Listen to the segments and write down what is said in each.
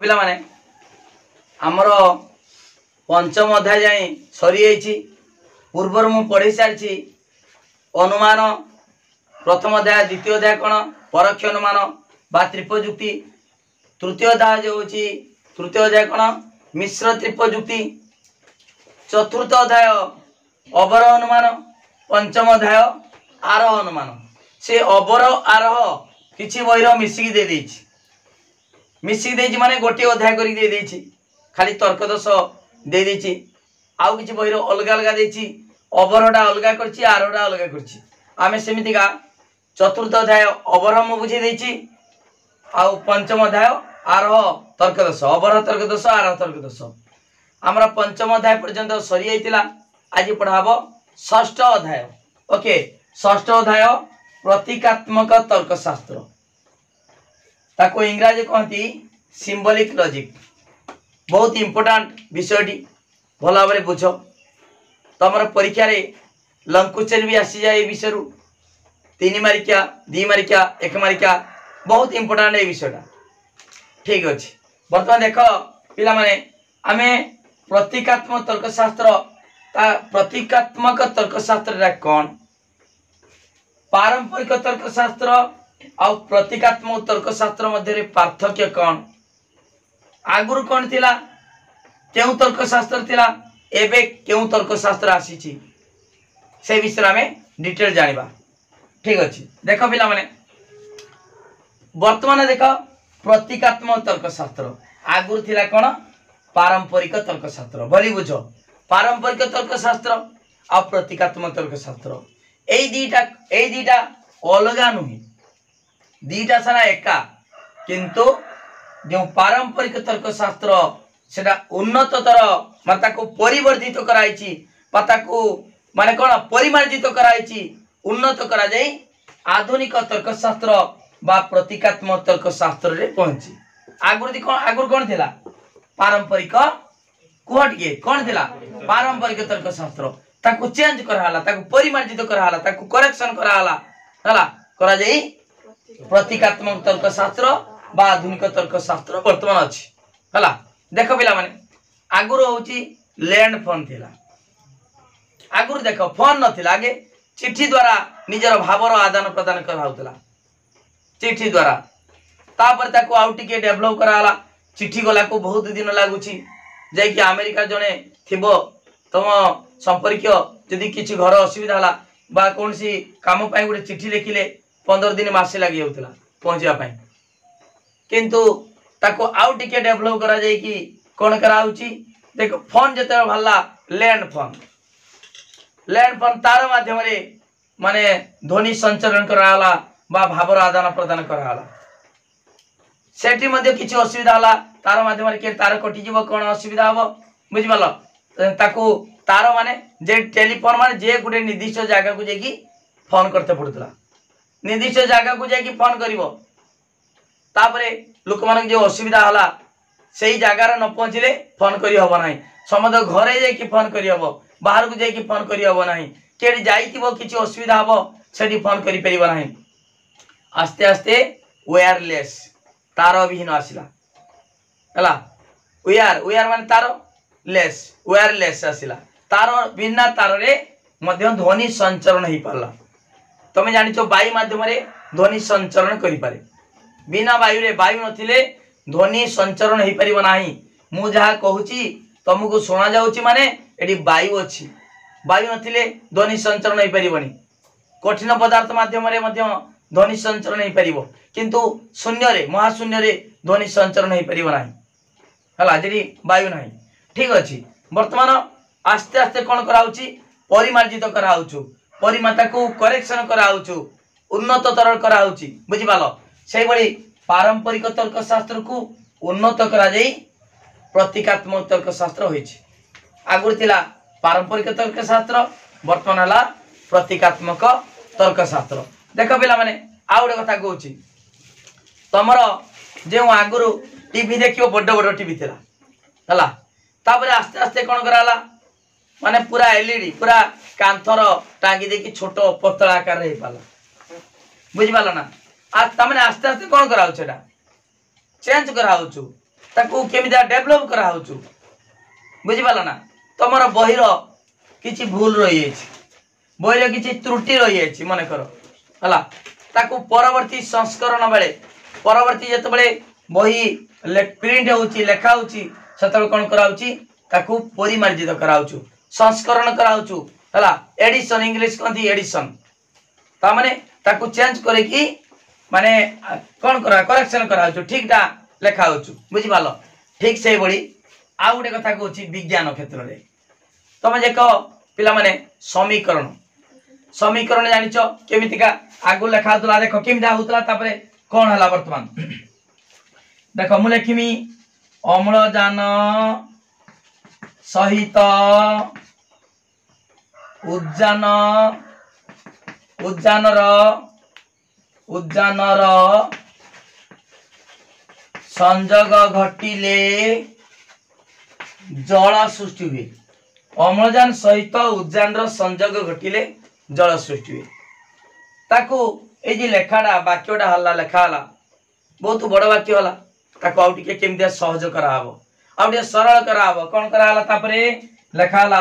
पिला माने आमर पंचम अध्याय जाए सरी जाइए पूर्वर मु पढ़ी सारी अनुमान प्रथम अध्याय द्वितीय अध्याय कौन परोक्ष अनुमान बा त्रिपजुक्ति तृतीय अध्याय जो होची तृतीय अध्याय कौन मिश्र त्रिपजुक्ति चतुर्थ अध्याय अवरोह अनुमान पंचम अध्याय आरोह अनुमान से अवरोह आरोह किछि बहिर मिसिकी दे देछि मिसिक देछि माने गोटे अध्याय करी दे देछि खाली तर्क दोष दे देछि आउ किछि बहिर अलगा अलगा देछि अवरोहटा अलगा करछि आरोहटा अलगा करछि आमे सेमितिका चतुर्थ अध्याय अवरोह मु बुझी देछि आउ पंचम अध्याय आरोह तर्क दोष अवरोह तर्क दोष आरोह तर्क दोष हमरा पंचम अध्याय पर्यंत सरी जाइतिला आज पढ़ाबो षष्ठ अध्याय ओके षष्ठ अध्याय प्रतीकात्मक तर्कशास्त्र ताको इंग्रजी कहती सिंबलिक लॉजिक बहुत इंपोर्टेंट विषयटी भल भाव बुझ तुम परीक्षा रे लंग क्वेश्चन भी आसी जाए विषय 3 मारिका 2 मारिका 1 मारिका बहुत इंपोर्टेंट ये विषयटा ठीक अच्छे बर्तमान देख पिला माने आमे प्रतीकात्मक तर्कशास्त्र प्रतीकात्मक तर्कशास्त्र कौन पारंपरिक तर्कशास्त्र आउ प्रतीकात्मक तर्कशास्त्र मध्य पार्थक्य कौन आगुरु कौन थिला केउ तर्कशास्त्र थिला एबे केउ तर्कशास्त्र आसीची से विषय में डिटेल जानिबा ठीक अछि देखो पिला माने वर्तमान देखो प्रतीकात्मक तर्कशास्त्र आगुरु थिला कोन पारंपरिक तर्कशास्त्र भली बुझो पारंपरिक तर्कशास्त्र आ प्रतीकात्मक तर्कशास्त्र ए दीटा अलगा नुही दीटा सारा एका किंतु जो पारंपरिक तर्कशास्त्र सेटा उन्नततर माता को परिवर्धित कराइछि माता को माने कोन परिमार्जित कराइछि उन्नत करा जाई आधुनिक तर्कशास्त्र बा प्रतीकात्मक तर्कशास्त्र रे पहुंची आगुर कोन थिला पारंपरिक कोहटिए कोन थिला पारंपरिक तर्कशास्त्र ताको चेंज करा हला ताको परिमार्जित करा हला ताको करेक्शन करा हला करा जाई प्रतीकात्मक तर्कशास्त्र बा आधुनिक तर्कशास्त्र वर्तमान अछि हला देखो पिला माने आगुर होची लैंड फोन थिला आगुर देखो फोन नथिला आगे चिट्ठी द्वारा निजर भावर आदान प्रदान करा होतला चिट्ठी द्वारा तापर ताको आउ टिके डेवलप करा हला चिट्ठी गला को बहुत दिन लागुची जाय कि अमेरिका जने थिबो तम संपर्क जदि किछि घर असुविधा हला बा कोनसी काम पय गुटे चिट्ठी लिखिले 15 दिन मासे लगी होतला पहुंचिया पय किंतु ताको आउ टिके डेवलप करा जाय कि कोन करा होची देखो फोन जते भल्ला लैंड फोन तार माध्यम रे माने ध्वनि संचरण करा हला बा भावर आदान प्रदान करा हला सेठी मध्ये किछि असुविधा हला तार माध्यम रे के तार कटि जीव कोन असुविधा हबो बुझि पालो ताको तार माने जे टेलीफोन माने जे गुटे निर्दिष्ट जगह को जेकी फोन करते पड़तला निर्दिष्ट जगह को जेकी फोन करिवो तापरे लोक माने जे असुविधा हला सेही जगह न पहुंचले फोन करि हबो नाही समद घरे जेकी फोन करि हबो बाहर को जेकी फोन करि हबो नाही केडी जाईतिबो किछि असुविधा हबो सेठी फोन करि परिबो नाही आस्ते आस्ते वायरलेस तार विहीन आसिला हला वायर माने तार लेस वायरलेस आसिला तार बिना तार रे मध्य ध्वनि संचरण ही पाला तमे जानि छो वायु माध्यम रे ध्वनि संचरण करि पारे बिना वायु रे वायु नथिले ध्वनि संचरण ही परिबो नाही मु जहा कहूची तुमको सुना जाउची माने एडी वायु अछि वायु नथिले ध्वनि संचरण ही परिबोनी कठिन पदार्थ माध्यम रे मध्य ध्वनि संचरण ही परिबो किंतु शून्य रे महाशून्य रे ध्वनि संचरण ही परिबो नाही हला जेडी वायु नाही ठीक अछि वर्तमान आस्ते आस्ते कोन कराउची परिमार्जित कराउछु परिमाता को करेक्शन कराउछु उन्नत तरल कराउची बुझि पालो सेही बडी पारंपरिक तर्कशास्त्र को उन्नत करा जाई प्रतीकात्मक तर्कशास्त्र होईछि आगुर थिला पारंपरिक तर्कशास्त्र वर्तमान हला प्रतीकात्मक तर्कशास्त्र देखो पिला माने आ गोटे कथा कहूची तमरो जे आगुरु टीवी देखियो बड़ बड़ टीवी थिला हला तापरे आस्ते आस्ते कोन कराला माने पूरा एलईडी पूरा कांथर टांगी देखि छोट पतला आकार रे पाला बुझि पाला ना आज तमने आस्ते आस्ते कोन कराउ छेडा चेंज कराउछु ताकू केमिदा डेवलप करा होचु बुझी पाला ना तमर बहिर किछि भूल रही है बहिर किछि त्रुटि रही है मन कर हला ताकू परवर्ती संस्करण बेले परवर्ती जते बेले बही प्रिंट होची लेखा होची सेतबे कोन कराउची ताकू परिमार्जित कराउचु संस्करण कराउचु हला एडिशन इंग्लिश कहती एडिशन ता माने ताकू चेंज करे कि माने कोन करा करेक्शन कराउचु ठीकटा लेखा होचु बुझी पालो ठीक से बड़ी आ गुटे कथा कहूची विज्ञान क्षेत्र रे तमे जे कह पिला माने समीकरण समीकरण जानिचो केमितिका आगु लेखा होतला देखो केमिदा होतला तापरे कोन हला वर्तमान देखो मु लेखिमी अम्लजान सहित उद्यानर संजोग घटिले जल सृष्टि हुए अम्लजान सहित उद्यानर संजोग घटिले जल सृष्टि हुए ताकू ए जे लेखाडा वाक्यडा हल्ला लेखा हला बहुत बड़ वाक्य हला ताकू आउ टिके केमिदिया सहज करा हबो आउ टिके सरल करा हबो कोन करा हला तापरे लेखा हला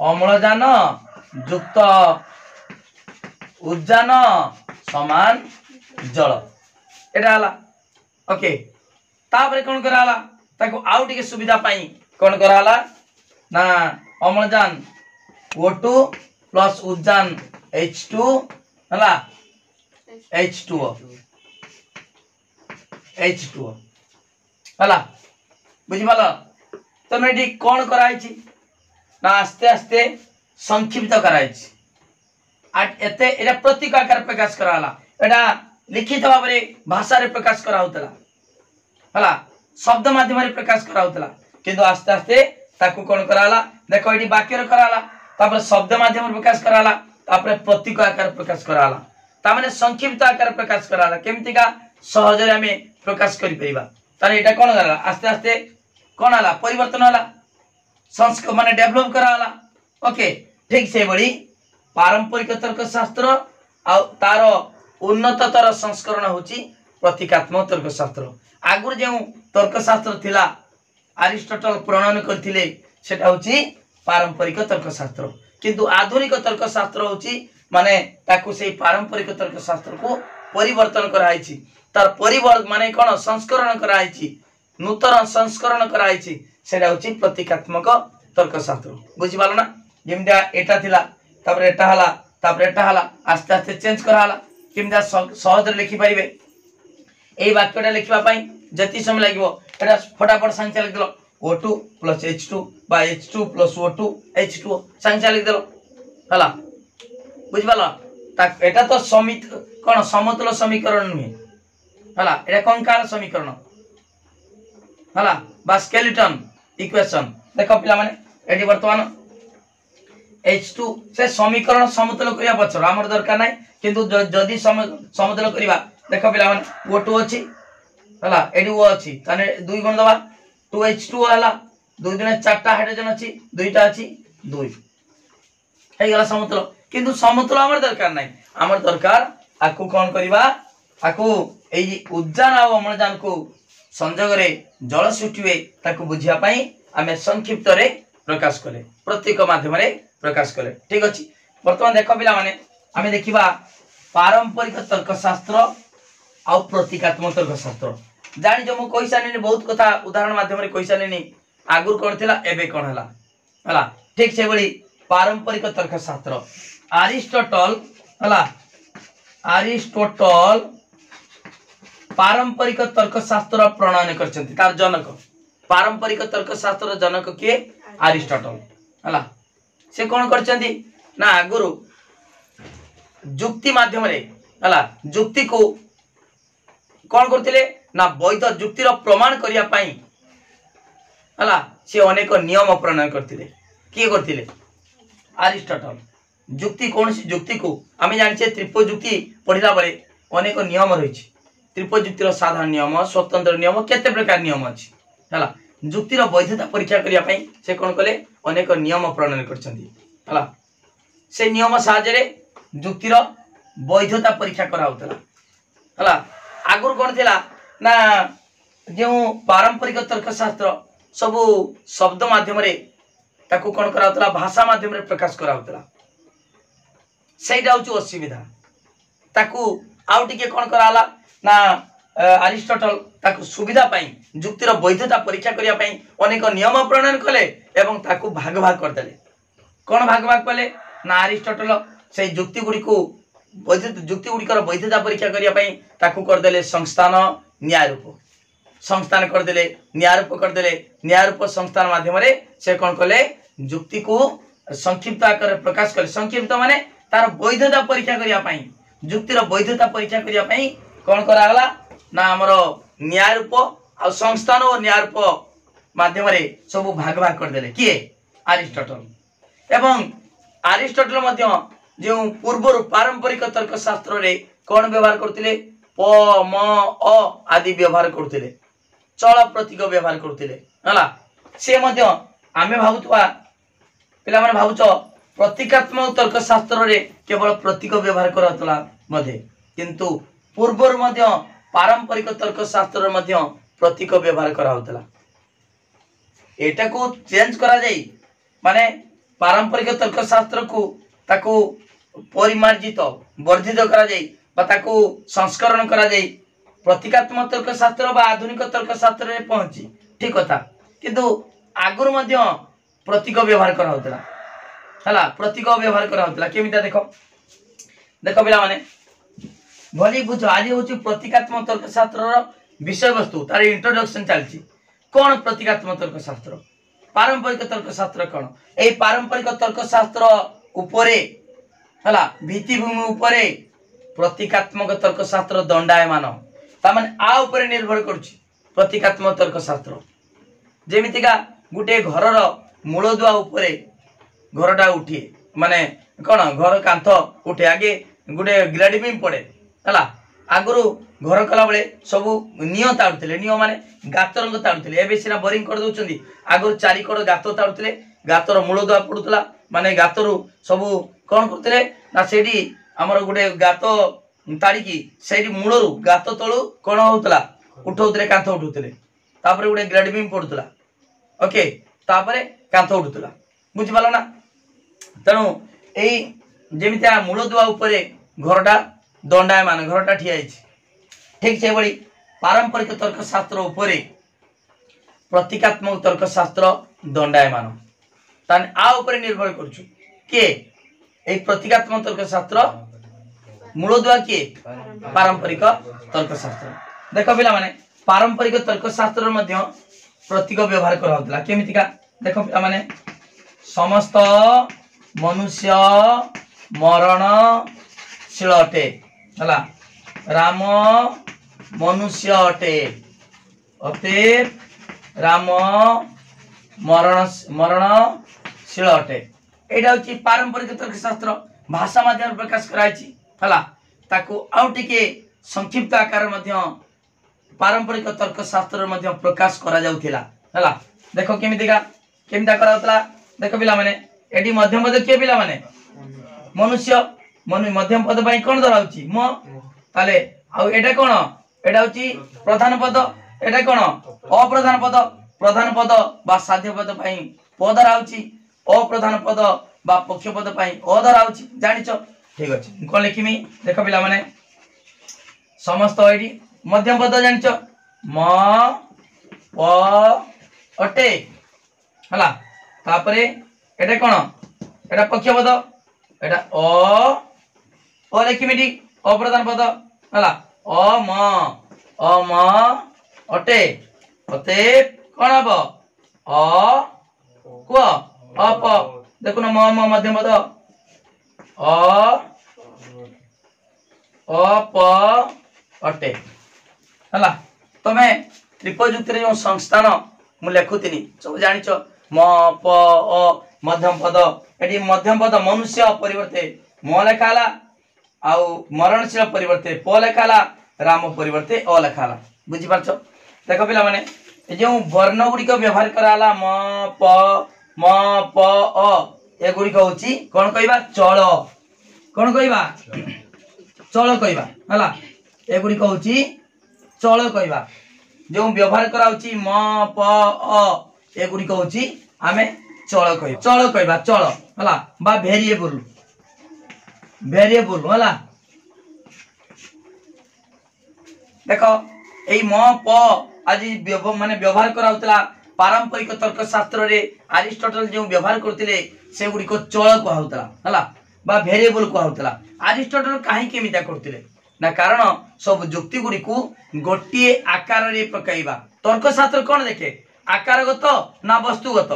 अम्लजान युक्त उद्यान समान जल एटा हला ओके तापरे कोन करा हला ताकू आउ टिके सुविधा पाई कोन करा हला ना अम्लजान O2 प्लस उद्यान H2 हला H2O हला बुझी पाला तमे एटी कोन कराइछि ना आस्ते आस्ते संक्षिप्त कराइछि आट एते एटा प्रतीक आकार प्रकाश कराला एटा लिखित भाबरे भाषा रे प्रकाश करा होतला हला शब्द माध्यम रे प्रकाश करा होतला किंतु आस्ते आस्ते ताकू कोन कराला देखो एटी वाक्य रे कराला तापर शब्द माध्यम रे प्रकाश कराला तापर प्रतीक आकार प्रकाश कराला ता माने संक्षिप्त आकार प्रकाश कराला केमतिका सहज रे हमें प्रकाश करि परिबा तारे एटा कोन कराला आस्ते आस्ते कोन हला परिवर्तन हला संस्क माने डेवलप कराला ओके ठीक से बड़ी पारंपरिक तर्कशास्त्र आ तार उन्नततर संस्करण होची प्रतीकात्मक तर्कशास्त्र आगुर जे तर्कशास्त्र थिला अरिस्टोटल प्रणयन करथिले सेटा होची पारंपरिक तर्कशास्त्र किंतु आधुनिक तर्कशास्त्र होची माने ताकू से पारंपरिक तर्कशास्त्र को परिवर्तन कराइछि तार परिवर्तन माने कोन संस्करण कराइछि नूतन संस्करण कराइछि सेटा होची प्रतीकात्मक तर्कशास्त्र बुझि पालो ना जेमदा एटा थिला तापर एटा हला आस्ते आस्ते चेंज करा हला केमदा सहज लिखि परिबे एई वाक्यटा लिखिबा पई जति समय लागिवो एटा फटाफट संख्या लिख देलो O2 plus H2 by H2 plus O2 H2O संख्या लिख देलो हला बुझि पालो ता एटा तो समित कोन समतल समीकरण नुहे हला एटा कंकाल समीकरण हला बा स्केलेटन इक्वेशन देखो पिला माने एटी वर्तमान H2 से समीकरण समतल करिया पछर हमर दरकार नै किंतु जदी समतल करिवा देखो पिला माने O2 अछि हला एडी O अछि ताने 2 गुण दबा 2H2 हला 2 दिने 4टा हाइड्रोजन अछि 2टा अछि 2 हे गला समतल किंतु समतल हमर दरकार नै हमर दरकार आकु कोन करिवा आकु एई उद्यान आ अम्लजान को संजोग रे जल सृष्टि हुए ताकू बुझिया पई हमें संक्षिप्त रे प्रकाश कले प्रतीक माध्यम रे प्रकाश कले ठीक अछि वर्तमान देखो पिला माने हमें देखिबा पारंपरिक तर्कशास्त्र आ प्रतीकात्मक तर्कशास्त्र जानि जो मु कहिसा नेनी बहुत कथा उदाहरण माध्यम रे कहिसा नेनी आगुर कोन थिला एबे कोन हला हला ठीक से बड़ी पारंपरिक तर्कशास्त्र अरिस्टोटल हला अरिस्टोटल पारंपरिक तर्कशास्त्र प्रणयन करछंती तार जनक पारंपरिक तर्कशास्त्र जनक के अरिस्टोटल हला से कोन करछंती ना आगुरु युक्ति माध्यम रे हला युक्ति को कोन करथिले ना वैध युक्ति रो प्रमाण करिया पई हला से अनेक नियम प्रणयन करथिले के करथिले अरिस्टोटल युक्ति कोन सी युक्ति को आमे जानिछे त्रिपद युक्ति पढिला बेले अनेक नियम रहिछि त्रिपद युक्ति रो साधारण नियम स्वतंत्र नियम केते प्रकार नियम अछि हला युक्ति रो वैधता परीक्षा करिया पई से कोन कले अनेक नियम प्रणयन करछंती हला से नियम साहाय्य रे युक्ति रो वैधता परीक्षा करा होतला हला आगुर कोन थिला ना जो पारंपरिक तर्कशास्त्र सबू शब्द माध्यम ताकू कौन करा भाषा माध्यम प्रकाश करा सेटा हूँ असुविधा ताकू आउ टिके कौन करा ना अरिस्टोटल ताकू सुविधा पाई जुक्तिर वैधता परीक्षा करने अनेक नियम प्रणयन कले एवं ताकू भाग भाग करदे कौन भाग भाग कले ना अरिस्टोटल से जुक्ति गुड़ी को जुक्ति गुड़िकर वैधता परीक्षा करने ताकू करदे संस्थान न्याय रूप संस्थान करदे न्याय रूप करदे न्याय रूप संस्थान माध्यम से कौन कले जुक्ति को संक्षिप्त आकार प्रकाश कले संक्षिप्त माने तार वैधता परीक्षा करने जुक्तिर वैधता परीक्षा करने कौन करागला ना आमर न्याय रूप आ संस्थान और न्याय रूप माध्यम सब भाग भाग करदे किए अरिस्टोटल एवं अरिस्टोटल मध्य जो पूर्व पारंपरिक तर्कशास्त्र रे कौन व्यवहार करते प म अ आदि व्यवहार करते चल प्रतीक व्यवहार करते सी आमे भावुवा पिला माने भावुच प्रतीकात्मक तर्कशास्त्र रे केवल प्रतीक व्यवहार करातला किंतु पूर्वर मध्य पारंपरिक तर्कशास्त्र मध्य प्रतीक व्यवहार कराउतला एटा को चेंज करा जाई माने पारंपरिक तर्कशास्त्र को ताकू परिमार्जित वर्धित करा जाई बा ताकू संस्करण करा जाई प्रतीकात्मक तर्कशास्त्र बा आधुनिक तर्कशास्त्र रे पहुंची ठीक कथा किंतु आगुर मध्य प्रतीक व्यवहार कराउतला हला प्रतीक व्यवहार कराउतला केमिता देखो देखो पिला माने भली बुझ आज हूँ प्रतीकात्मक तर्कशास्त्र विषय वस्तु तार इंट्रोडक्शन चलती कौन प्रतीकात्मक तर्कशास्त्र पारंपरिक तर्कशास्त्र कौन ए पारंपरिक तर्कशास्त्र उपरे हला भित्तिभूमि उपरे प्रतीकात्मक तर्कशास्त्र दंडायमान तामाने आ उपरे निर्भर करुछि प्रतीकात्मक तर्कशास्त्र जेमितिका गुटे घरर मूलदुआ उपरे घरटा उठे माने कौन घर कांथ उठे आगे गुटे ग्रेड बीम पड़े हला आगुरु घर कला बेले सबू नियो ताड़ुले नियो माने गात रंग ताड़ुले एबे सिना बोरिंग कर दउचंदी आगुरु चारि कड़ गात ताड़ुले गातर मूलदुआ पड़ुतला माने गातरु सबू कौन करते ना सेठी आमर गोटे गात ताड़िकी सेठी मूलरू गात तलू कौन होता उठाऊे कांथ उठाऊे तापर गोटे ग्रेड बीम पड़ूला ओके तापर कांथ उठूला बुझिपाल ना तेणु यही मूलदुआ उपरे घरटा दंडायमान घरटा ठिया ठीक से बड़ी पारंपरिक तर्कशास्त्र उपरे प्रतीकात्मक तर्कशास्त्र दंडायमान ताने आ उपरे निर्भर करूछु के एक प्रतीकात्मक तर्कशास्त्र मूलदुआ किए पारंपरिक तर्कशास्त्र देख पिला माने पारंपरिक तर्कशास्त्र मध्य प्रतीक व्यवहार कराउतला केमितिका देख पिला माने समस्त मनुष्य मरणशील अटे हला राम मनुष्य अटे अतएव राम मरणशील अटे एटा होची पारंपरिक तर्कशास्त्र भाषा माध्यम प्रकाश कराइछि हला ताकू आउ टिके संक्षिप्त आकार मध्य पारंपरिक तर्कशास्त्र मध्य प्रकाश करा जाउथिला हला देखो केमितिका केमिता कराउतला देखो पिला माने एडी मध्यम पद के पिला माने मनुष्य मध्यम पद पई कोन धराउछि म ताले आउ एटा कोन एटा होची प्रधान पद एटा कोन प्रधान पद बा साध्य पद पई प धराउछि अप्रधान पद बा पक्ष पद पई अ धराउछि जानिछ ठीक अछि कोन लिखिमी देखो पिला माने समस्त एडी मध्यम पद जानिछ म प अटे हला तापरे एटा कोन एटा पक्ष पद एटा अ लिखिमी अप्रधान पद हला अम अटे अते कोन हबो अ को अप देखो ना म मध्यम पद अप अटे हला तमे त्रिपयुक्त रे जो संस्थान मु लेखुतिनी सब जानिछ म प अ मध्यम पद एटी मध्यम पद मनुष्य परिवर्ते म लेखाला आउ मरणशील परिवर्ते प लेखाला राम परिवर्ते अ लेखाला बुझि पारछ देखो पिला माने जो वर्ण गुडी को व्यवहार कराला म प अ ए गुडी को होची कोन कहबा चल कोन कहबा चल कहबा हला ए गुडी को होची चल कहबा जो व्यवहार कराउची म प अ एगुड़ी कहूची आमे चल कहबा चल हला बा वेरिएबल हला देखो एई म प आज माने व्यवहार कराउतला पारंपरिक तर्कशास्त्र रे अरिस्टोटल जो व्यवहार करथिले से गुडी को चल कहउतला हला बा वेरिएबल कहउतला अरिस्टोटल काहे केमिता करथिले ना कारण सब युक्ति गुडी को गोटिए आकार रे प्रकाइबा तर्कशास्त्र कोन देखे आकारगत ना वस्तुगत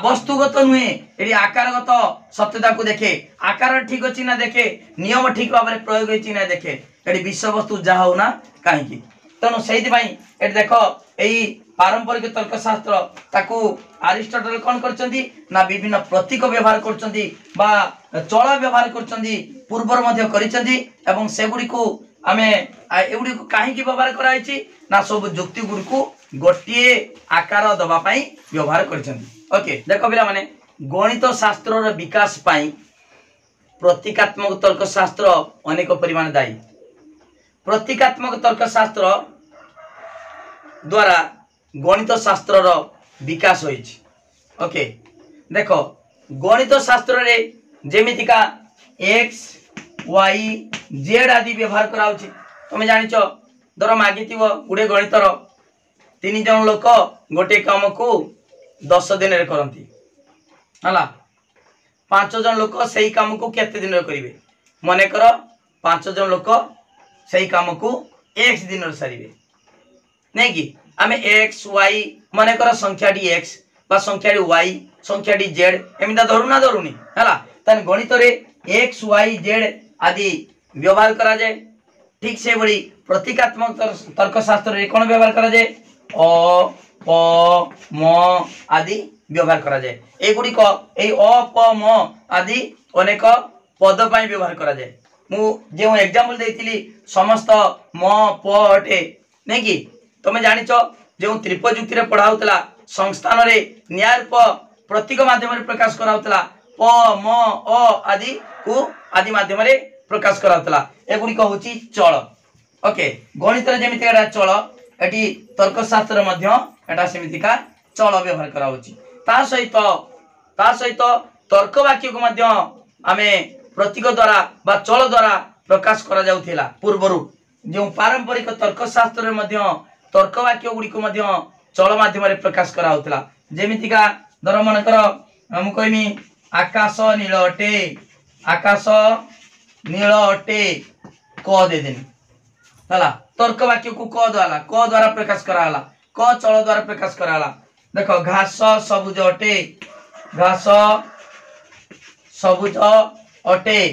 वस्तुगत नुहे एडी आकारगत सत्यता को देखे आकार ठीक अछि ना देखे नियम ठीक भाबरे प्रयोग होछि ना देखे एडी विषय वस्तु जा हो ना काहे की तनो सेहि भाई एडी देखो एई पारंपरिक तर्कशास्त्र ताकू अरिस्टोटल कोन करचंदी ना विभिन्न प्रतीक व्यवहार करचंदी बा चल व्यवहार करचंदी पूर्वर मध्ये करिचंदी एवं सेगुडी को आमे एगुडी को काहे की व्यवहार कराइछि ना सब युक्ति गुडी को गोटिए आकार दबा पई व्यवहार करचंदी ओके देखो बिला माने गणित शास्त्र रो विकास पई प्रतीकात्मक तर्कशास्त्र अनेक परिमाण दायी प्रतीकात्मक तर्कशास्त्र द्वारा गणित शास्त्र रो विकास होइछि ओके देखो गणित शास्त्र रे जेमितिका x y z आदि व्यवहार कराउछि तुम जानिचो दर मागितिबो गुडे गणितर 3 जन लोक गोटे काम को 10 दिन रे करंती हला 5 जन लोक सेही काम को केते दिन रे करिवे मने कर 5 जन लोक सेही काम को x दिन रे सारिवे नै कि आमे x y मने कर संख्या डी x बा संख्या डी y संख्या डी z एमिदा धरु ना धरुनी हला तन गणित रे x y z आदि व्यवहार करा जाय ठीक से बड़ी प्रतीकात्मक तर्कशास्त्र रे कोन व्यवहार करा जाय अ प म आदि व्यवहार करा जाय एगुडी को ए अ प म आदि अनेक पद पई व्यवहार करा जाय मु जे एग्जांपल देइतिली समस्त म प अटे नै कि तमे जानिचो जे त्रिपद युक्ति रे पढाउतला संस्थान रे न्याय प प्रतीक माध्यम रे प्रकाश कराउतला प म अ आदि को आदि माध्यम रे प्रकाश कराउतला एगुडी को होची चल ओके गणित रे जेमिति एटा चल एटी तर्कशास्त्र मध्य एटा सेमितिका चल व्यवहार करा होची ता सहित तर्क वाक्य को मध्य आमे प्रतीक द्वारा बा चल द्वारा प्रकाश करा जाउथिला पूर्वरु जो पारंपरिक तर्कशास्त्र रे मध्य तर्क वाक्य गुडी को मध्य चल माध्यम रे प्रकाश करा होतला जेमितिका दर मन कर हम कहमी आकाश नील अटे क दे देनी हला तर्क वाक्य को क द्वारा प्रकाश करा हला क चल द्वारा प्रकाश करा हला देखो घास सबुज अटे घास सबुज अटे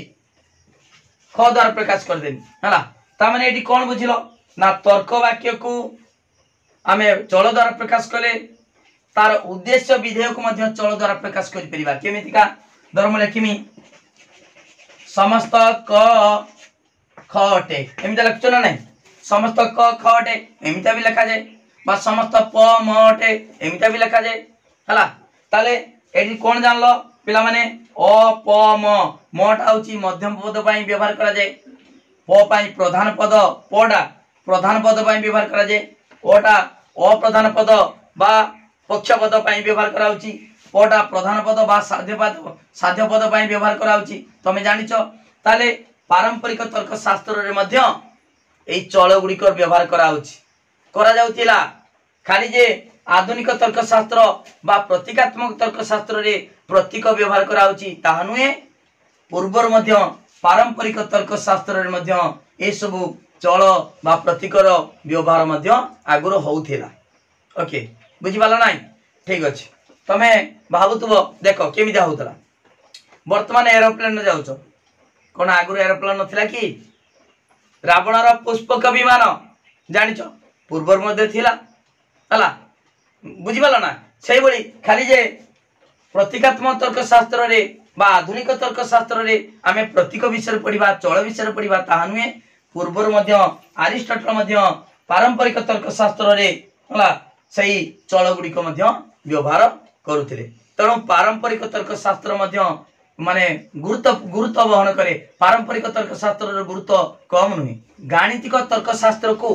क द्वारा प्रकाश कर देनी हला ता माने एटी कोन बुझिलो ना तर्क वाक्य को आमे चल द्वारा प्रकाश कले तार उद्देश्य विधेय को मध्य चल द्वारा प्रकाश करि परिबा केमितिका धर्म लेखिमी समस्त क ख अटे एमिता लक्षण ना नहीं समस्त क ख अटे एमिता भी लिखा जाए बा समस्त प म अटे एमिता भी लिखा जाए हला ताले एडी कोन जानलो पिला माने अ प म मटा होची मध्यम पद पई व्यवहार करा जाए प पई प्रधान पद पडा प्रधान पद पई व्यवहार करा जाए ओटा अप्रधान पद बा पक्ष पद पई व्यवहार करा होची पडा प्रधान पद बा साध्य पद पई व्यवहार करा होची तमे जानिचो ताले पारंपरिक तर्कशास्त्र रे मध्य एई चल गुडी कर व्यवहार करा होची करा जाउतिला खाली जे आधुनिक तर्कशास्त्र बा प्रतीकात्मक तर्कशास्त्र रे प्रतीक व्यवहार करा होची ताहा नुहे पूर्वर मध्य पारंपरिक तर्कशास्त्र रे मध्य ए सब चल बा प्रतीकर व्यवहार मध्य आगुर होउथिला ओके बुझि पाला नाही ठीक अछि तमे भाबुतबो देखो केमिदा होतला वर्तमान एरोप्लेन जाउछो कोन आगुर एरोप्लेन नथिला कि रावण रा पुष्पक विमान जानिचो पूर्वर मध्ये थिला हला बुझि पाला ना सेही बळी खाली जे प्रतीकात्मक तर्कशास्त्र रे बा आधुनिक तर्कशास्त्र रे आमे प्रतीक विषय पढिबा चल विषय पढिबा ताहा नुहे पूर्वर मध्य अरिस्टोटल मध्य पारंपरिक तर्कशास्त्र रे हला सही चल गुडी को मध्य व्यवहार करुथिले तणु पारंपरिक तर्कशास्त्र मध्य माने गुरुत्व वहन करे पारंपरिक तर्कशास्त्र रो गुरुत्व कम नुहे गाणितिक तर्कशास्त्र को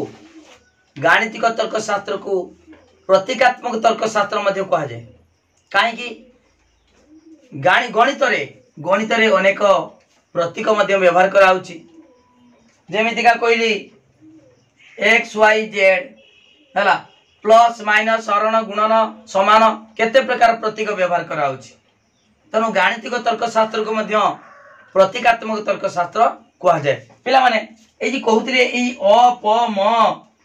गाणितिक तर्कशास्त्र को प्रतीकात्मक तर्कशास्त्र मध्य कहा जाए कहीं गणित रे अनेक प्रतीक मध्य व्यवहार कराउछि जेमितिका कहली एक्स वाई जेड है प्लस माइनस हरण गुणन समान केते प्रकार प्रतीक व्यवहार कराउछि तेणु गाणितिक तर्कशास्त्र को मध्य प्रतीकात्मक तर्कशास्त्र कहा जाए पिला माने ए जी कहउतिले ए अ प म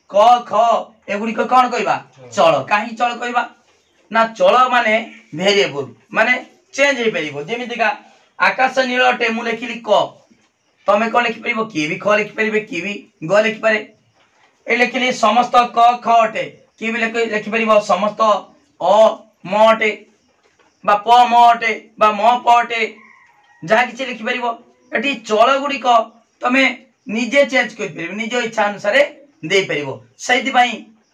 क ख एगुडी को कौन कहबा चल कहीं चल कहबा ना चल माने वेरिएबल माने चेंज हे परिबो जेमितिका आकाश नील अटे मु लिखिली क तमे कोन लिखि परिबो की भी ख लिखि परिबे की भी ग लिखि पारे ए लिखिली समस्त क ख अटे की भी लिखि परिबो समस्त अ म अटे बा प म अटे बा म प अटे जहा किछि लिखि परिबो एठी चल गुडी को तमे निजे चेंज कर परिबो निज इच्छा अनुसार दे परिबो सहित पई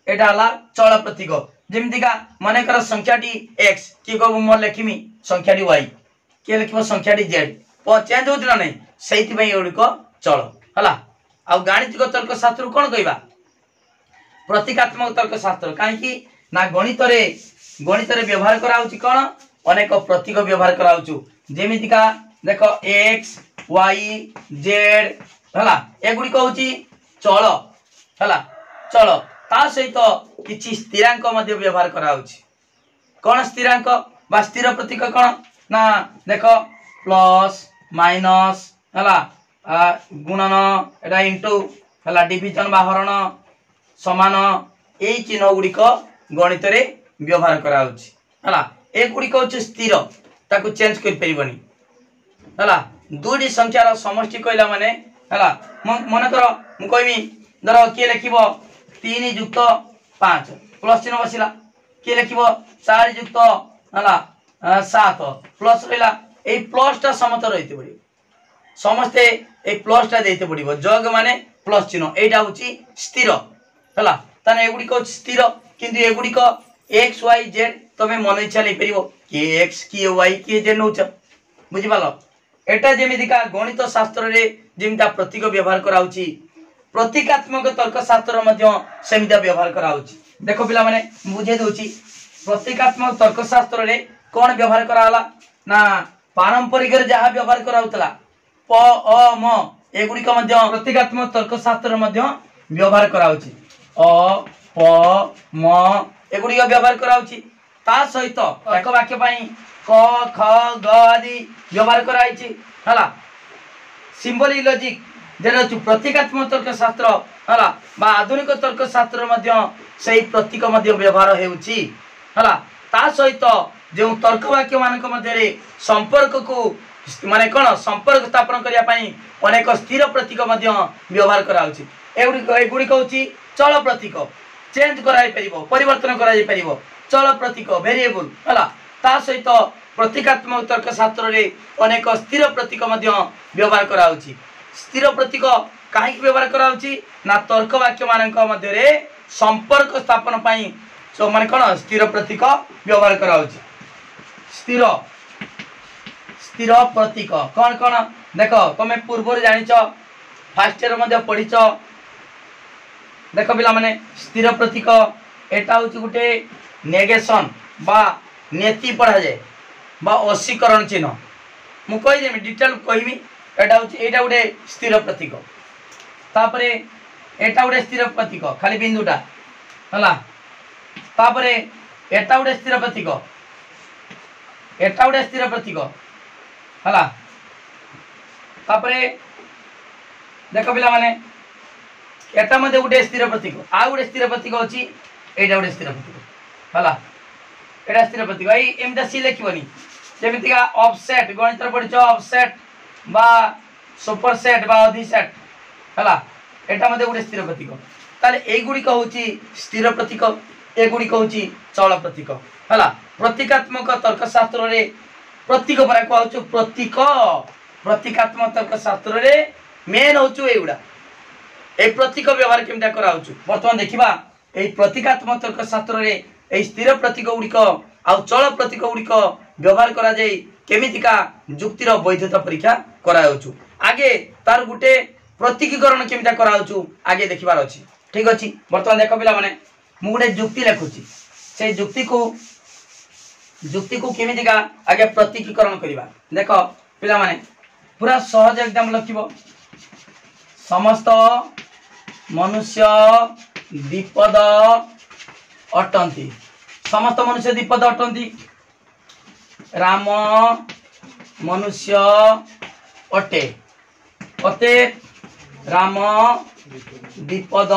एटा हला चल प्रतीक जेमितिका मानेकर संख्याटी x की को म लिखिमी संख्याटी y के लिखिबो संख्याटी z प चेंज होत ना नहीं सहित पई एडी को चल हला आ गाणितिक तर्कशास्त्र कोन कहबा प्रतीकात्मक तर्कशास्त्र काहे कि ना गणित रे व्यवहार कराउची कोन अनेक प्रतीक व्यवहार कराउचु जेमितिका देखो x y z हला एगुडी कहउची चल हला चल ता सहित किछि स्थिरांक मध्य व्यवहार कराउची कोन स्थिरांक बा स्थिर प्रतीक कोन ना देखो प्लस माइनस हला गुणन एटा इनटू हला डिवीजन बा हरण समान ए चिन्ह गुडी को गणित रे व्यवहार कराउची हला ए गुडी को स्थिर ताकू चेंज कर परिबनी हला दुईटी संख्या रो समष्टि कहला माने हला मन कर मु कहमी धर के लिखिबो 3 युक्त 5 प्लस चिन्ह बसिला के लिखिबो 4 युक्त हला 7 प्लस रहिला ए प्लस ता समत रहिते पड़ी समस्ते ए प्लस ता देते पड़िबो जग माने प्लस चिन्ह एटा होची स्थिर हला तने एगुडी को स्थिर किंतु एगुडी को x y z तमे मन इच्छा ले परिबो के x के y के z नउछ बुझि पालो एटा जेमितिका गणित शास्त्र रे जेमिता प्रतीक व्यवहार कराउची प्रतीकात्मक तर्कशास्त्र मध्य सेमिता व्यवहार कराउची देखो पिला माने बुझे दोची प्रतीकात्मक तर्कशास्त्र रे कोन व्यवहार कराला ना पारंपरिक रे जहा व्यवहार कराउतला प अ म एगुडी को मध्य प्रतीकात्मक तर्कशास्त्र मध्य व्यवहार कराउची अ प म एगुडी को व्यवहार कराउची ता सहित एक वाक्य पई क ख ग आदि व्यवहार कराइची हला सिंबॉलिक लॉजिक जेना प्रतीकात्मक तर्कशास्त्र हला बा आधुनिक तर्कशास्त्र मध्य सही प्रतीक मध्य व्यवहार हेउची हला ता सहित जो तर्क वाक्य मानक मध्य रे संपर्क को माने कोन संपर्क स्थापन करिया पई अनेक स्थिर प्रतीक मध्य व्यवहार कराउची एगुडी कहउची चल प्रतीक चेंज कराई परिबो परिवर्तन कराई परिबो चल प्रतीक वेरिएबल हला ता सहित प्रतीकात्मक तर्कशास्त्र रे अनेक स्थिर प्रतीक मध्य व्यवहार कराउची स्थिर प्रतीक काहे व्यवहार कराउची ना तर्क वाक्य मानक मध्य रे संपर्क स्थापन पई सो माने कोन स्थिर प्रतीक व्यवहार कराउची स्थिर स्थिर प्रतीक कोन कोन देखो तमे पूर्व रे जानिचो फर्स्ट ईयर मध्य पढिचो देखो पिला माने स्थिर प्रतीक एटा होची गुटे नेगेशन बा नेति पढ़ा जाए बा असीकरण चिन्ह मु कहि देमी डिटेल कहिमी एटा गोटे स्थिर प्रतीक तापरे एटा गोटे स्थिर प्रतीक खाली बिंदुटा हला तापरे एटा गोटे स्थिर प्रतीक एटा गोटे स्थिर प्रतीक हला तापरे देखो पिला माने एटा मध्ये गोटे स्थिर प्रतीक आ गोटे स्थिर प्रतीक अछि एटा गोटे स्थिर प्रतीक हला एटा स्थिर प्रतीक एई एमता सी लिखिबनी जेमितिका ऑफसेट गणित पढिछ ऑफसेट बा सुपरसेट बा अधिसेट हला एटा मध्ये गोटे स्थिर प्रतीक ताले एई गुडी कहउची स्थिर प्रतीक ए गुडी कहउची चल प्रतीक हला प्रतीकात्मक तर्कशास्त्र रे प्रतीक परा कहउछु प्रतीक प्रतीकात्मक तर्कशास्त्र रे मेन होछु एगुडा ए प्रतीक व्यवहार केमटा कराउछु वर्तमान देखिबा ए प्रतीकात्मक तर्कशास्त्र रे ए स्थिर प्रतीक गुडी को आ चल प्रतीक गुडी को व्यवहार करा जाय केमितिका जुक्तिर वैधता परीक्षा कराउछु आगे तार गुटे प्रतीकीकरण केमिता कराउछु आगे देखिबार अछि ठीक अच्छे बर्तमान देख पिला माने मु गोटे जुक्ति लिखुची से जुक्ति को केमितिका आगे प्रतीकीकरण करवा देख पिला माने पूरा सहज एग्जाम लिखिबो समस्त मनुष्य विपद अटंती समस्त मनुष्य विपद अटंती राम मनुष्य अटे अते राम विपद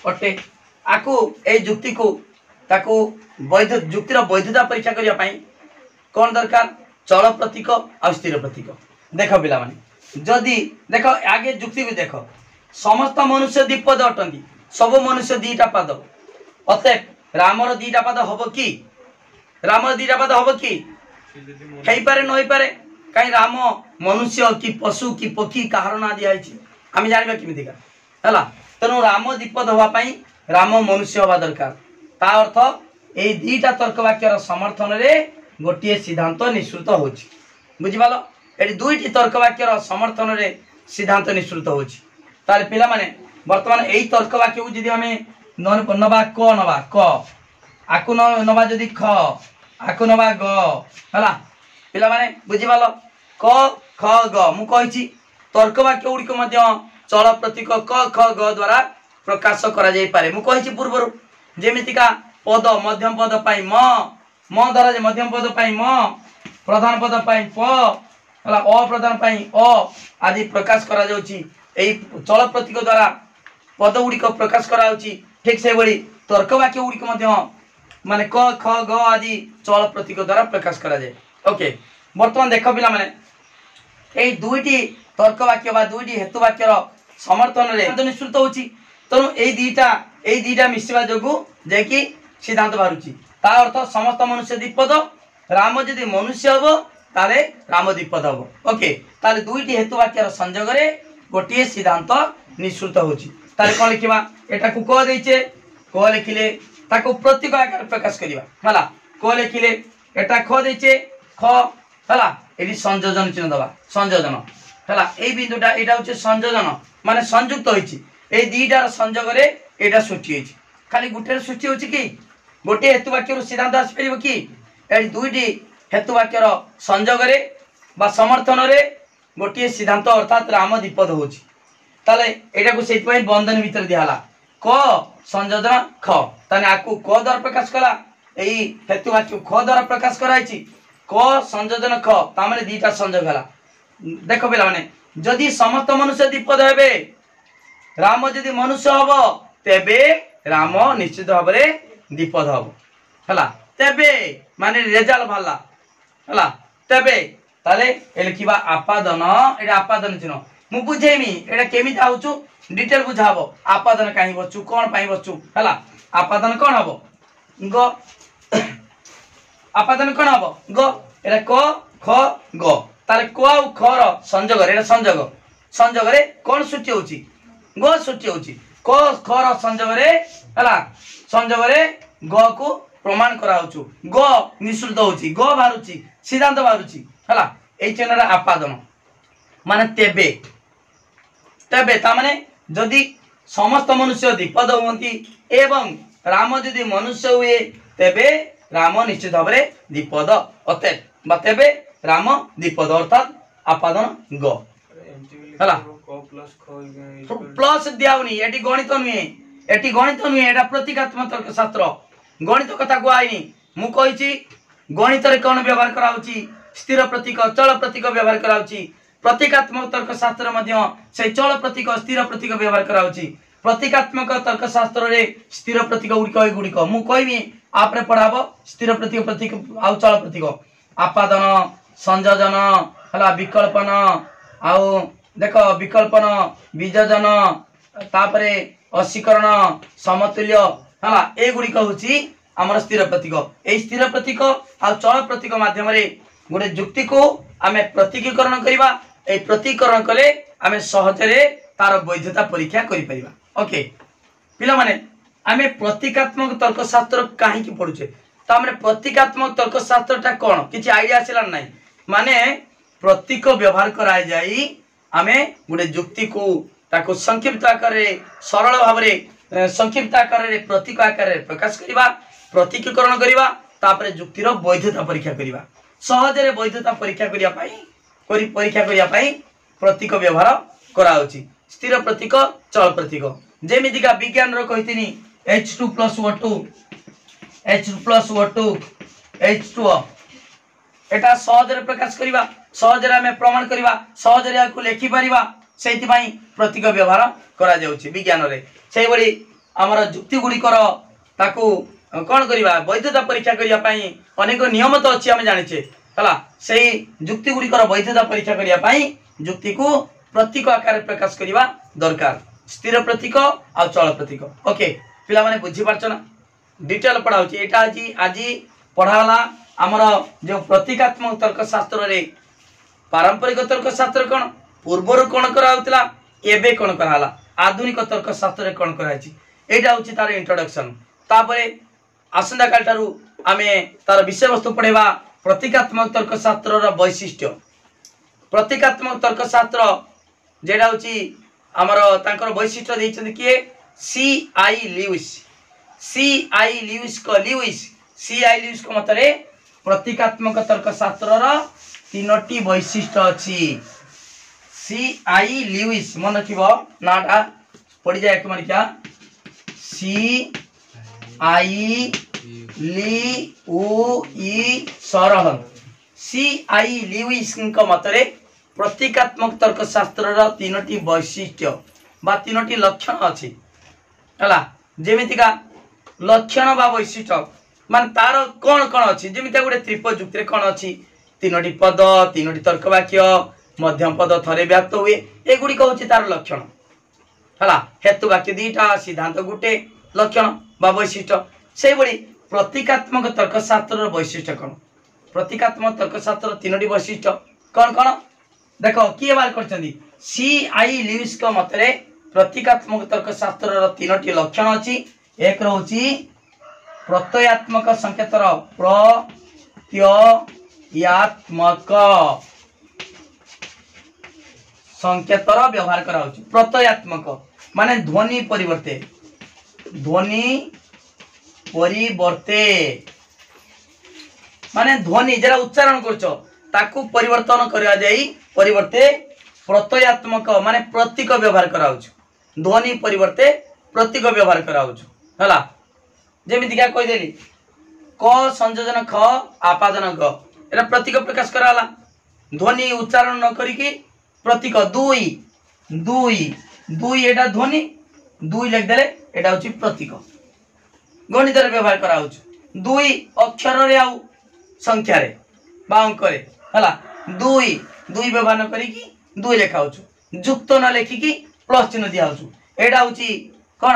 अटे आकु ए जुक्ति को ताकू वैध जुक्तिर वैधता परीक्षा करने कौन दरकार चल प्रतीक आ स्थिर प्रतीक देख पिला माने जदि देख आगे जुक्ति को देख समस्त मनुष्य विपद अटंती सब मनुष्य दीटा पाद अतएव रामर दीटा पाद हम कि रामर दीटा पाद हम कि कई पारे न पारे कहीं राम मनुष्य कि पशु कि पक्षी कहार ना दिखाई आम जाना केमिका है तेणु राम विपद हाँपाई राम मनुष्य हवा दरकार ता अर्थ ये दीटा तर्क वाक्यर समर्थन रे गोटे सिद्धांत निश्चित हो बुझिपाल ये दुईटी तर्क वाक्यर समर्थन रे सिद्धांत निश्चित हो पिला माने वर्तमान यही तर्क वाक्य को जदि आम नवा क नवा क आकु नवा जदि ख आकु नवा ग है पिला माने बुझिपाल क ख ग मु कही तर्क वाक्य गुड़िक चल प्रतीक क ख ग द्वारा प्रकाश करा जाई पारे मु कही पूर्व जेमितिका पद मध्यम पद पाई म द्वारा मध्यम पद पाई म प्रधान पद पाई प हला अप्रधान पाई अ आदि प्रकाश करा जाउची एई चल प्रतीक द्वारा पद गुड़िक प्रकाश करा जाउची ठीक से बड़ी तर्क वाक्य गुड़िक माने क ख ग आदि चल प्रतीक द्वारा प्रकाश करा जाए ओके वर्तमान देख पिला माने एई दुईटी तर्क वाक्य बा दुईटी हेतु वाक्यर समर्थन रे निश्चित होची तेणु यही दीटा मिसवा जोगु जेकि सिद्धांत बाहरुची ता अर्थ समस्त मनुष्य विपद राम जदि मनुष्य हम ताले राम विपद हम ओके ताले दुईटी हेतु वाक्यर संयोग रे गोटे सिद्धांत निश्चित होची ताले कोन लिखिबा एटा को क देइचे क लिखिले ताको प्रतीक आकार प्रकाश करिबा हला क लिखिले एटा ख देइचे ख हला एडी संयोजन चिन्ह दबा संयोजन हला ए बिंदुटा एटा होचे संयोजन माने संयुक्त होइची ए दीटार संयोग रे एटा सृष्टि होइची खाली गुटे सृष्टि होची कि गोटे हेतु वाक्यर सिद्धांत आस परिबो कि एडी दुईटी हेतु वाक्यर संयोग रे बा समर्थन रे गोटे सिद्धांत अर्थात राम विपद होची ताले एटा को सेति पई बंधन भीतर दिहाला क संयोजन ख ताने आकु क द्वारा प्रकाश कला एई हेतु वाक्य ख द्वारा प्रकाश कराइची क संयोजन ख ता माने दीटा संयोग हला देखो पिला माने जदि समस्त मनुष्य विपद हेबे राम जदि मनुष्य हम तेबे राम निश्चित भाव में विपद हम है तेबे माने रेजल्ट भला है तेबे ताले लिखा आपादन ये आपादन चिन्ह मु बुझेमी एटा केमिति आउचु डिटेल बुझाबो आपादन काहे बचु कोन पाई बचु है आपादन कोन हबो ग आपादन कोन हबो ग एटा क ख ग ताले क आ ख र संयोग रे संयोग संयोग रे कोन सृष्टि होची ग सृष्टि होची क ख र संयोग रे हला संयोग रे ग को प्रमाण करा होचु ग निश्चित होची ग बारुची सिद्धांत बारुची हला ए चेनरा आपादन माने तेबे तेबे ता माने जदि समस्त मनुष्य विपद होंती एवं राम जदि मनुष्य हुए तेबे राम निश्चित भाव में विपद अते बा तेबे राम विपद अर्थात आपादन ग हला प्लस दियाउनी एटी गणित नुहे एटा प्रतीकात्मक तर्क शास्त्र गणित कथा कहनी मु कहिची गणित रे कोन व्यवहार कराउची स्थिर प्रतीक चल प्रतीक व्यवहार कराउची प्रतीकात्मक तर्क शास्त्र मध्य से चल प्रतीक स्थिर प्रतीक व्यवहार कराउची प्रतीकात्मक तर्क शास्त्र रे स्थिर प्रतीक गुड़िक मु कहबी आपरे पढ़ाबो स्थिर प्रतीक प्रतीक आउ चल प्रतीक आपादन संयोजन हला विकल्पन आउ देख विकल्पन बीजजन तापरे अशीकरण समतुल्य हला ए गुड़िक होची हमर स्थिर प्रतीक ए स्थिर प्रतीक आ चल प्रतीक माध्यम रे गोटे जुक्ति को आमे प्रतीकीकरण करिबा ए प्रतीकीकरण कले आमे सहजरे तार वैधता परीक्षा करि परिबा ओके पिला माने आमे प्रतीकात्मक तर्कशास्त्र काहे की पढुचे त हमरे प्रतीकात्मक तर्कशास्त्रटा कोन किछि आईडिया आसिलान नाही माने प्रतीक व्यवहार कराय जाई आमे गोटे जुक्ति को ताको संक्षिप्त आकार रे सरल भाव रे संक्षिप्त आकार रे प्रतीक आकार रे प्रकाश करिबा प्रतीकीकरण करिबा तापर जुक्तिर वैधता परीक्षा करिबा सहज रे वैधता परीक्षा करिया पई प्रतीक व्यवहार कराउची स्थिर प्रतीक चल प्रतीक जेमिति का विज्ञान रो कहितिनी H2+O2 H2+O2 H2O एटा सहज रे प्रकाश करिबा सहज रे हमें प्रमाण करिबा सहज रे आकु लेखि परिबा सेति पई प्रतीक व्यवहार करा जाउची विज्ञान रे सेहि बडी हमर जुक्ति गुडी कर ताकू कोन करिबा वैधता परीक्षा करिया पई अनेक नियम तो अछि हम जानिछे हला सेही जुक्ति गुडी कर वैधता परीक्षा करिया पई जुक्ति को प्रतीक आकार प्रकाश करिबा दरकार स्थिर प्रतीक आ चल प्रतीक ओके पिला माने बुझी पारछ ना डिटेल पढाउची एटा आज पढाला हमर जो प्रतीकात्मक तर्कशास्त्र रे पारंपरिक तर्कशास्त्र कोन पूर्वर कोन कराउतला एबे कोन कराला आधुनिक तर्कशास्त्र रे कोन कराइची एटा होची तार इंट्रोडक्शन तापरे आसंदा काल तारु आमे तार विषय वस्तु पढेबा प्रतीकात्मक तर्कशास्त्र रो वैशिष्ट्य प्रतीकात्मक तर्कशास्त्र जेडा होची हमर तांकर वैशिष्ट्य दैछन कि C.I. ल्यूइस को मतरे प्रतीकात्मक तर्कशास्त्र रो तीनोटी वैशिष्ट्य अछि C.I. ल्यूइस मन रखिबो नाटा पढि जाय एक माने क्या C.I. C.I. ल्यूइस को मतरे प्रतीकात्मक तर्कशास्त्र रो तीनोटी वैशिष्ट्य बा तीनोटी लक्षण अछि हला जेमितिका लक्षण बा वैशिष्ट्य मान तार कोन कोन अछि जेमिति गुटे त्रिपद जुक्ति रे कोन अछि तीनोटी पद तीनोटी तर्क वाक्य मध्यम पद थरे व्याप्त हुए एगुडी कहउछि तार लक्षण हला हेतु वाक्य दीटा सिद्धांत गुटे लक्षण बा वैशिष्ट्य सेहि बडी प्रतीकात्मक तर्कशास्त्र रो वैशिष्ट्य कोन प्रतीकात्मक तर्कशास्त्र तीनोटी वैशिष्ट्य कोन कोन देखो किए बार करछंदी C.I. ल्यूइस को मतरे प्रतीकात्मक तर्कशास्त्र रो तीनोटी लक्षण अछि एक रहउछि प्रत्ययात्मक संकेतर प्रत्ययात्मक संकेतर व्यवहार कराउछि प्रत्ययात्मक माने ध्वनि परिवर्ते माने ध्वनि जरा उच्चारण करछो ताकू परिवर्तन करिया जाई परिवर्ते प्रत्ययात्मक माने प्रतीक व्यवहार कराउछु ध्वनि परिवर्ते प्रतीक व्यवहार कराउछु हला जेमिति क्या कहि देली क संयोजन ख आपादन ग एरा प्रतीक प्रकाश कराला ध्वनि उच्चारण न करी की प्रतीक दुई दुई दुई एटा ध्वनि दुई लिख देले एटा होची प्रतीक गणित रे व्यवहार कराउछु दुई अक्षर रे आउ संख्या रे बा अंक रे हला दुई दुई व्यवहार न करी की दुई लेखाउछु जुक्त न लेखि की प्लस चिन्ह दियाउछु एटा होची कोन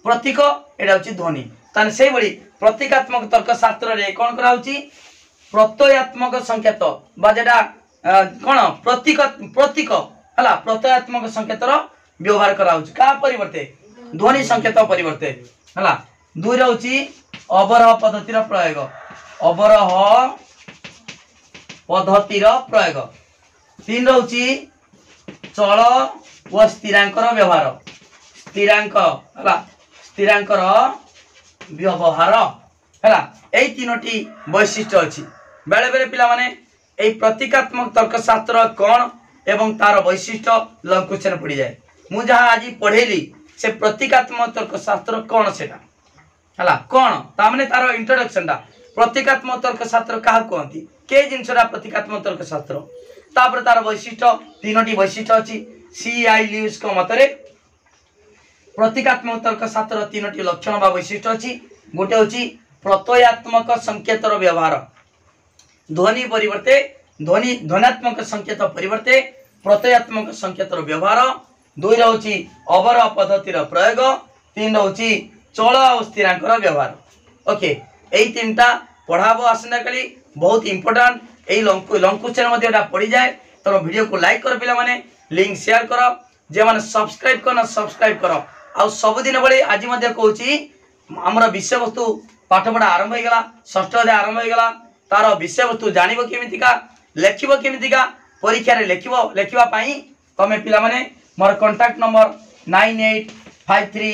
प्रतीक एटा होची ध्वनि ताने सेही बडी प्रतीकात्मक तर्कशास्त्र रे कोन कराउची प्रत्ययात्मक संकेत बा जेटा कोन प्रतीक प्रतीक हला प्रत्ययात्मक संकेतर व्यवहार कराउची का परिवर्ते ध्वनि संकेत परिवर्ते हला दुई रहउची अवरह पद्धतिर प्रयोग अवरह पद्धतिर प्रयोग तीन रहउची चल व स्थिरांकर व्यवहार स्थिरांक हला स्थिरांकर व्यवहार हला एई तीनोटी वैशिष्ट्य अछि बेले बेले पिला माने एई प्रतीकात्मक तर्कशास्त्र कोन एवं तार वैशिष्ट्य लंग क्वेश्चन पड़ी जाए मु जहा आज पढेली से प्रतीकात्मक तर्कशास्त्र कोन सेटा हला कोन ता माने तार इंट्रोडक्शन दा प्रतीकात्मक तर्कशास्त्र काहा कहंती के जिनसरा प्रतीकात्मक तर्कशास्त्र तापर तार वैशिष्ट्य तीनोटी वैशिष्ट्य अछि C.I. ल्यूइस को मतरे प्रतीकात्मक तर्कशास्त्र तीनोटी लक्षण बा वैशिष्ट्य अछि गोटे होची प्रत्ययात्मक संकेतर व्यवहार ध्वनि परिवर्ते ध्वनात्मक संकेत परिवर्ते प्रत्ययात्मक संकेतर व्यवहार दुई रहउची अवर पद्धतिर प्रयोग तीन रहउची चल और स्थिरांकर व्यवहार ओके एई तीनटा पढाबो आसना कली बहुत इंपोर्टेंट एई लंग क्वेश्चन मध्ये एटा पड़ी जाए तो वीडियो को लाइक कर पिला माने लिंक शेयर करो जे माने सब्सक्राइब करना सब्सक्राइब करो आ सब दिन बळे आज मध्ये कहूची हमर विषय वस्तु पाठ पढ़ा आरंभ हो गला षष्ठ अध्याय आरंभ हो गला तार विषय वस्तु जानिबो केमितिका लेखिबो केमितिका परीक्षा रे लेखिबा पई तमे पिला माने मोर कांटेक्ट नंबर 9853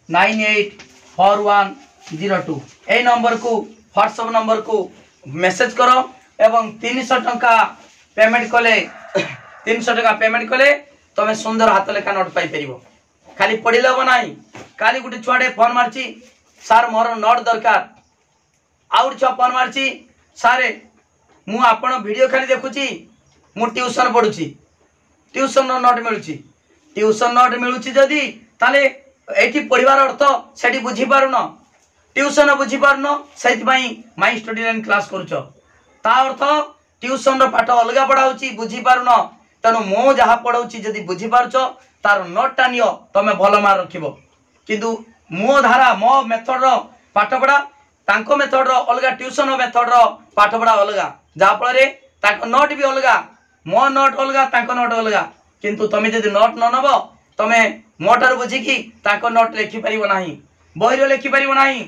984102 ए नंबर को व्हाट्सएप नंबर को मेसेज करो एवं 300 टंका पेमेंट कले 300 टंका पेमेंट कले तमे सुंदर हाथ लेखा नोट पाई परिबो। खाली पढ़िले हो नाही। काली गुटे छुआडे फोन मारची सार मोर नोट दरकार आउर छुआ फोन मारची सारे मु आपण वीडियो खाली देखुची मु ट्यूशन पढुची ट्यूशन नोट मिलुची ट्यूशन नोट मिलुची जदी ताले एठी पढिबार अर्थ सेठी बुझी पारुन ट्यूशन बुझी पारुन सेति पई माई स्टडी लाइन क्लास करूछ ता अर्थ ट्यूशन रो पाठ अलगा पढाउची बुझी पारुन तनु मो जहा पढाउची जदी बुझी पारुछ तार नोट टा नियो तमे भलो मार रखिबो किंतु मो धारा मो मेथड रो पाठ पढा तांको मेथड रो अलगा ट्यूशन मेथड रो पाठ पढा अलगा जा फल रे तांको नोट भी अलगा मो नोट अलगा तांको नोट अलगा किंतु तमे जदी नोट न नबो तमे मोटर बुझी की तांको नोट लिखि परिबो नाही बहिरो लिखि परिबो नाही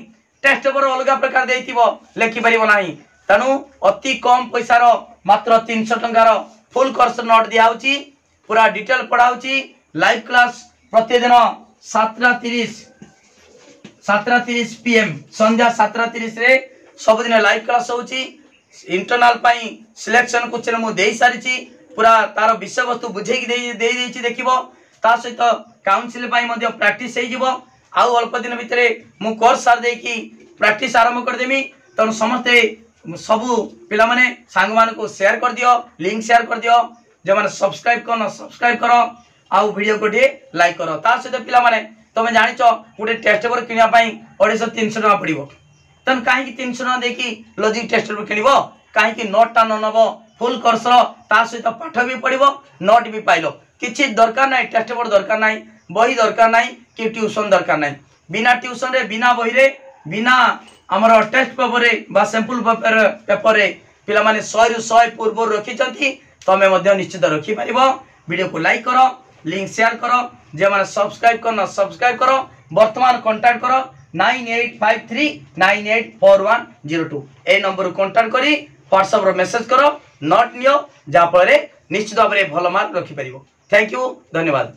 टेस्ट पेपर अलगा प्रकार देइतिबो लिखि परिबो नाही तनु अति कम पैसा रो मात्र 300 टंका रो फुल कोर्स नोट दिया होची पूरा डिटेल पढ़ाउची लाइव क्लास प्रतिदिन 7:30 पीएम संध्या 7:30 रे सब दिन लाइव क्लास होची इंटरनल पाई सिलेक्शन क्वेश्चन मु देई सारिची पूरा तार विषय वस्तु बुझे की देई देइची देखिबो ता सहित काउंसिल पाई मध्ये प्रैक्टिस हे जिवो आउ अल्प दिन भितरे मु कोर्स सार देई की प्रैक्टिस आरंभ कर देमी तन समस्त सबु पिला माने सांग मान को शेयर कर दियो लिंक शेयर कर दियो जे माने सब्सक्राइब करना सब्सक्राइब करो आउ वीडियो को टे लाइक करो ता सहित पिला माने तमे जानि छ गुटे टेस्ट पेपर किनिया पई 250-300 टका पड़िबो तन काहे की 300 टका देकी लॉजिक टेस्ट पेपर किनिबो काहे की नोट ता न नबो फुल कोर्स रो ता सहित पाठ भी पड़िबो नोट भी पाइलो किछि दरकार नाही टेस्ट पेपर दरकार नाही बही दरकार नाही कि ट्यूशन दरकार नाही बिना ट्यूशन रे बिना बही रे बिना हमर टेस्ट पेपर रे बा सैंपल पेपर रे पिला माने 100 रु 100 पूर्व रखी चंती तमे मध्ये निश्चित रखी परिबो वीडियो को लाइक करो लिंक शेयर करो जे माने सब्सक्राइब करना सब्सक्राइब करो वर्तमान कांटेक्ट करो 9853984102 ए नंबर कांटेक्ट करी व्हाट्सएप रो मेसेज करो नोट नियो जा फल रे निश्चित भाबरे भलो मार्क रखी परिबो। थैंक यू धन्यवाद।